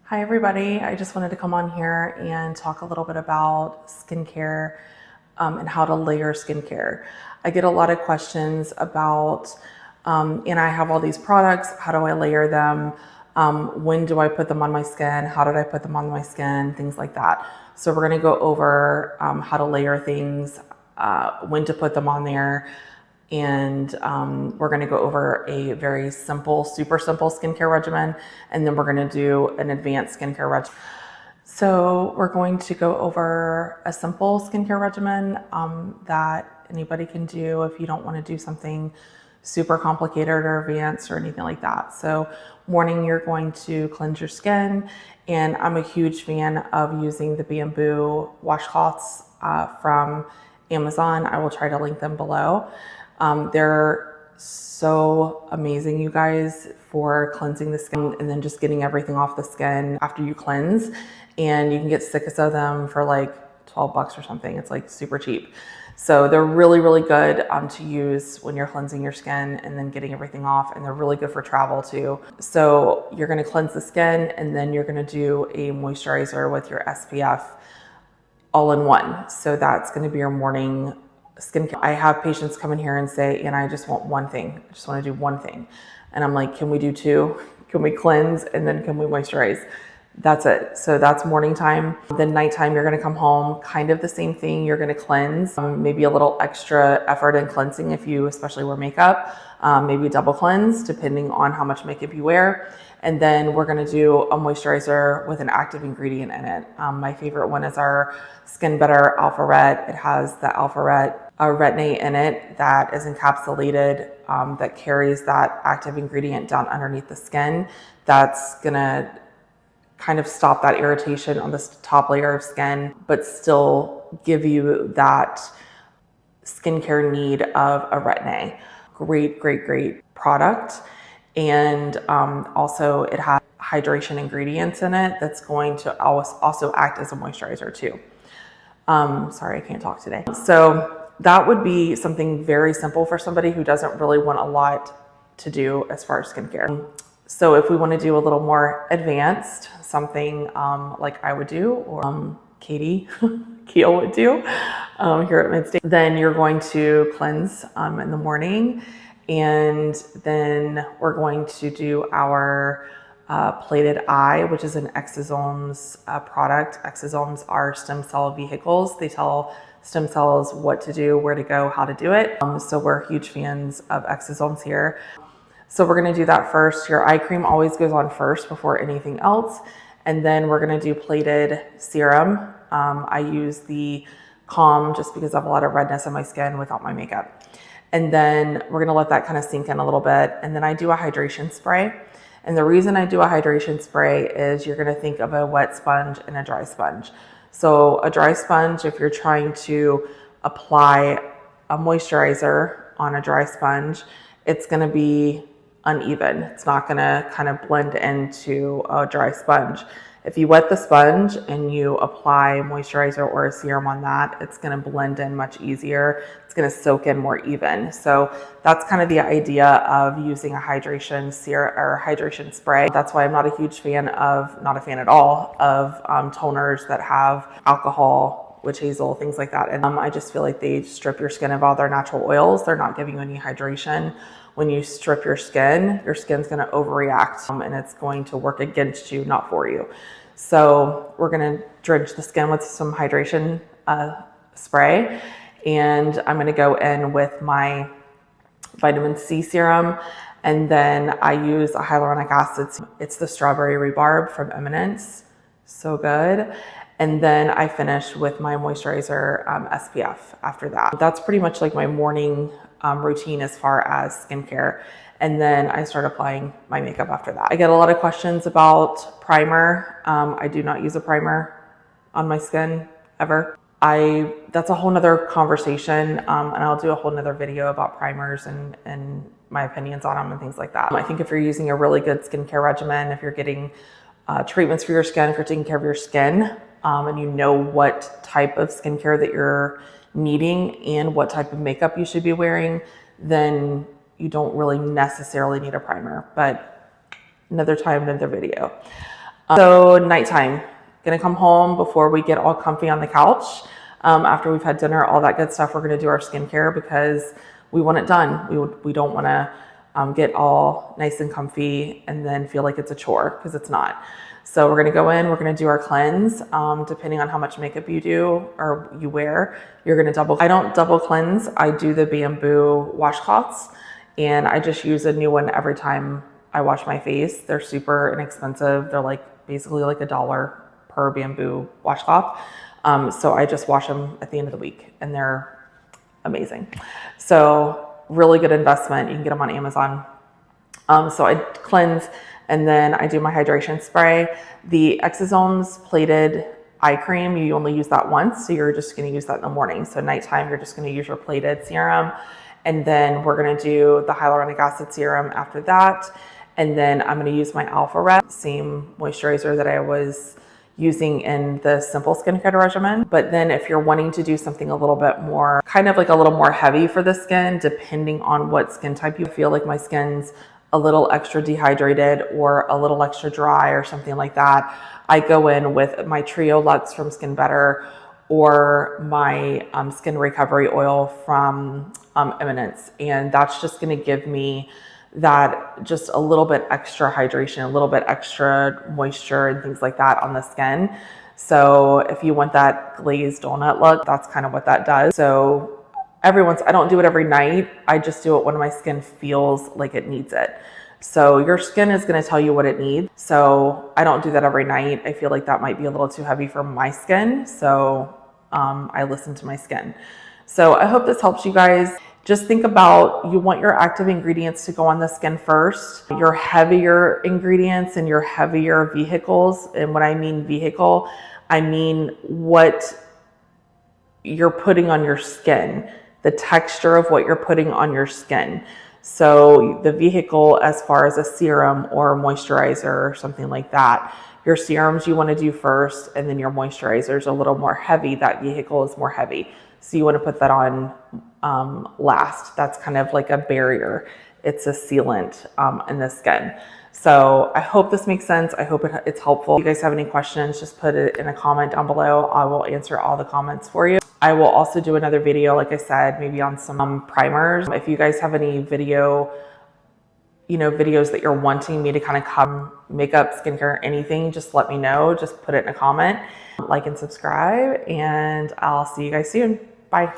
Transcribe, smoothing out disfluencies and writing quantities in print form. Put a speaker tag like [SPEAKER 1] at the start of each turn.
[SPEAKER 1] Hi everybody, I just wanted to come on here and talk a little bit about skincare and how to layer skincare. I get a lot of questions about, and I have all these products, how do I layer them? When do I put them on my skin? How did I put them on my skin? Things like that. So we're gonna go over how to layer things, when to put them on there, and we're going to go over a very simple, super simple skincare regimen, and then we're going to do an advanced skincare regimen. So we're going to go over a simple skincare regimen that anybody can do if you don't want to do something super complicated or advanced or anything like that. So morning, you're going to cleanse your skin, and I'm a huge fan of using the Bamboo washcloths from Amazon. I will try to link them below. They're so amazing, you guys, for cleansing the skin and then just getting everything off the skin after you cleanse. And you can get 6 of them for like 12 bucks or something. It's like super cheap. So they're really, really good to use when you're cleansing your skin and then getting everything off. And they're really good for travel too. So you're going to cleanse the skin, and then you're going to do a moisturizer with your SPF all in one. So that's going to be your morning skincare. I have patients come in here and say, and I just want one thing. I just want to do one thing. And I'm like, can we do 2? Can we cleanse and then can we moisturize? That's it. So that's morning time. Then nighttime, you're going to come home, kind of the same thing. You're going to cleanse, maybe a little extra effort in cleansing if you especially wear makeup, maybe double cleanse depending on how much makeup you wear. And then we're going to do a moisturizer with an active ingredient in it. My favorite one is our Skin Better Alpha Ret. It has the Alpha Ret retin-A in it that is encapsulated, that carries that active ingredient down underneath the skin. That's going to kind of stop that irritation on this top layer of skin, but still give you that skincare need of a retin-A. Great, great, great product. And also it has hydration ingredients in it that's going to also act as a moisturizer too. Sorry, I can't talk today. So that would be something very simple for somebody who doesn't really want a lot to do as far as skincare. So if we want to do a little more advanced, something like I would do, or Katie Keel would do here at Midstate, then you're going to cleanse in the morning, and then we're going to do our Plated Eye, which is an exosomes product. Exosomes are stem cell vehicles. They tell stem cells what to do, where to go, how to do it. So we're huge fans of exosomes here. So we're going to do that first. Your eye cream always goes on first before anything else. And then we're going to do plated serum. I use the Calm just because I have a lot of redness on my skin without my makeup. And then we're going to let that kind of sink in a little bit. And then I do a hydration spray. And the reason I do a hydration spray is you're going to think of a wet sponge and a dry sponge. So a dry sponge, if you're trying to apply a moisturizer on a dry sponge, it's going to be uneven. It's not going to kind of blend into a dry sponge. If you wet the sponge and you apply moisturizer or a serum on that, it's going to blend in much easier. It's going to soak in more even. So that's kind of the idea of using a hydration serum or hydration spray. That's why I'm not a huge fan of, not a fan at all of toners that have alcohol, witch hazel, things like that. And I just feel like they strip your skin of all their natural oils. They're not giving you any hydration. When you strip your skin's going to overreact, and it's going to work against you, not for you. So we're going to drench the skin with some hydration spray, and I'm going to go in with my vitamin C serum, and then I use a hyaluronic acid. It's the strawberry rhubarb from Eminence. So good. And then I finish with my moisturizer SPF after that. That's pretty much like my morning routine as far as skincare. And then I start applying my makeup after that. I get a lot of questions about primer. I do not use a primer on my skin ever. That's a whole nother conversation, and I'll do a whole nother video about primers and my opinions on them and things like that. I think if you're using a really good skincare regimen, if you're getting treatments for your skin, if you're taking care of your skin, and you know what type of skincare that you're needing and what type of makeup you should be wearing, then you don't really necessarily need a primer, but another time, another video. So nighttime, gonna come home before we get all comfy on the couch. After we've had dinner, all that good stuff, we're gonna do our skincare because we want it done. We don't wanna get all nice and comfy and then feel like it's a chore, because it's not. So we're gonna go in, we're gonna do our cleanse. Depending on how much makeup you do or you wear, you're gonna double. I don't double cleanse, I do the bamboo washcloths, and I just use a new one every time I wash my face. They're super inexpensive. They're like basically like $1 per bamboo washcloth. So I just wash them at the end of the week, and they're amazing. So really good investment. You can get them on Amazon. So I cleanse, and then I do my hydration spray. The Exosomes plated eye cream, you only use that once, so you're just going to use that in the morning. So nighttime, you're just going to use your plated serum, and then we're going to do the hyaluronic acid serum after that. And then I'm going to use my Alpha Rep, same moisturizer that I was using in the simple skincare regimen. But then if you're wanting to do something a little bit more, kind of like a little more heavy for the skin, depending on what skin type you feel like my skin's a little extra dehydrated or a little extra dry or something like that, I go in with my Trio Luxe from Skin Better or my Skin Recovery Oil from Eminence. And that's just going to give me that just a little bit extra hydration, a little bit extra moisture and things like that on the skin. So if you want that glazed donut look, that's kind of what that does. So I don't do it every night. I just do it when my skin feels like it needs it. So your skin is going to tell you what it needs. So I don't do that every night. I feel like that might be a little too heavy for my skin. So I listen to my skin. So I hope this helps you guys. Just think about, you want your active ingredients to go on the skin first. Your heavier ingredients and your heavier vehicles, and when I mean vehicle, I mean what you're putting on your skin, the texture of what you're putting on your skin. So the vehicle, as far as a serum or a moisturizer or something like that, your serums you want to do first, and then your moisturizer is a little more heavy. That vehicle is more heavy. So you want to put that on last. That's kind of like a barrier. It's a sealant in the skin. So I hope this makes sense. I hope it's helpful. If you guys have any questions, just put it in a comment down below. I will answer all the comments for you. I will also do another video, like I said, maybe on some primers. If you guys have any videos that you're wanting me to kind of cover, makeup, skincare, anything, just let me know. Just put it in a comment, like and subscribe, and I'll see you guys soon. Bye.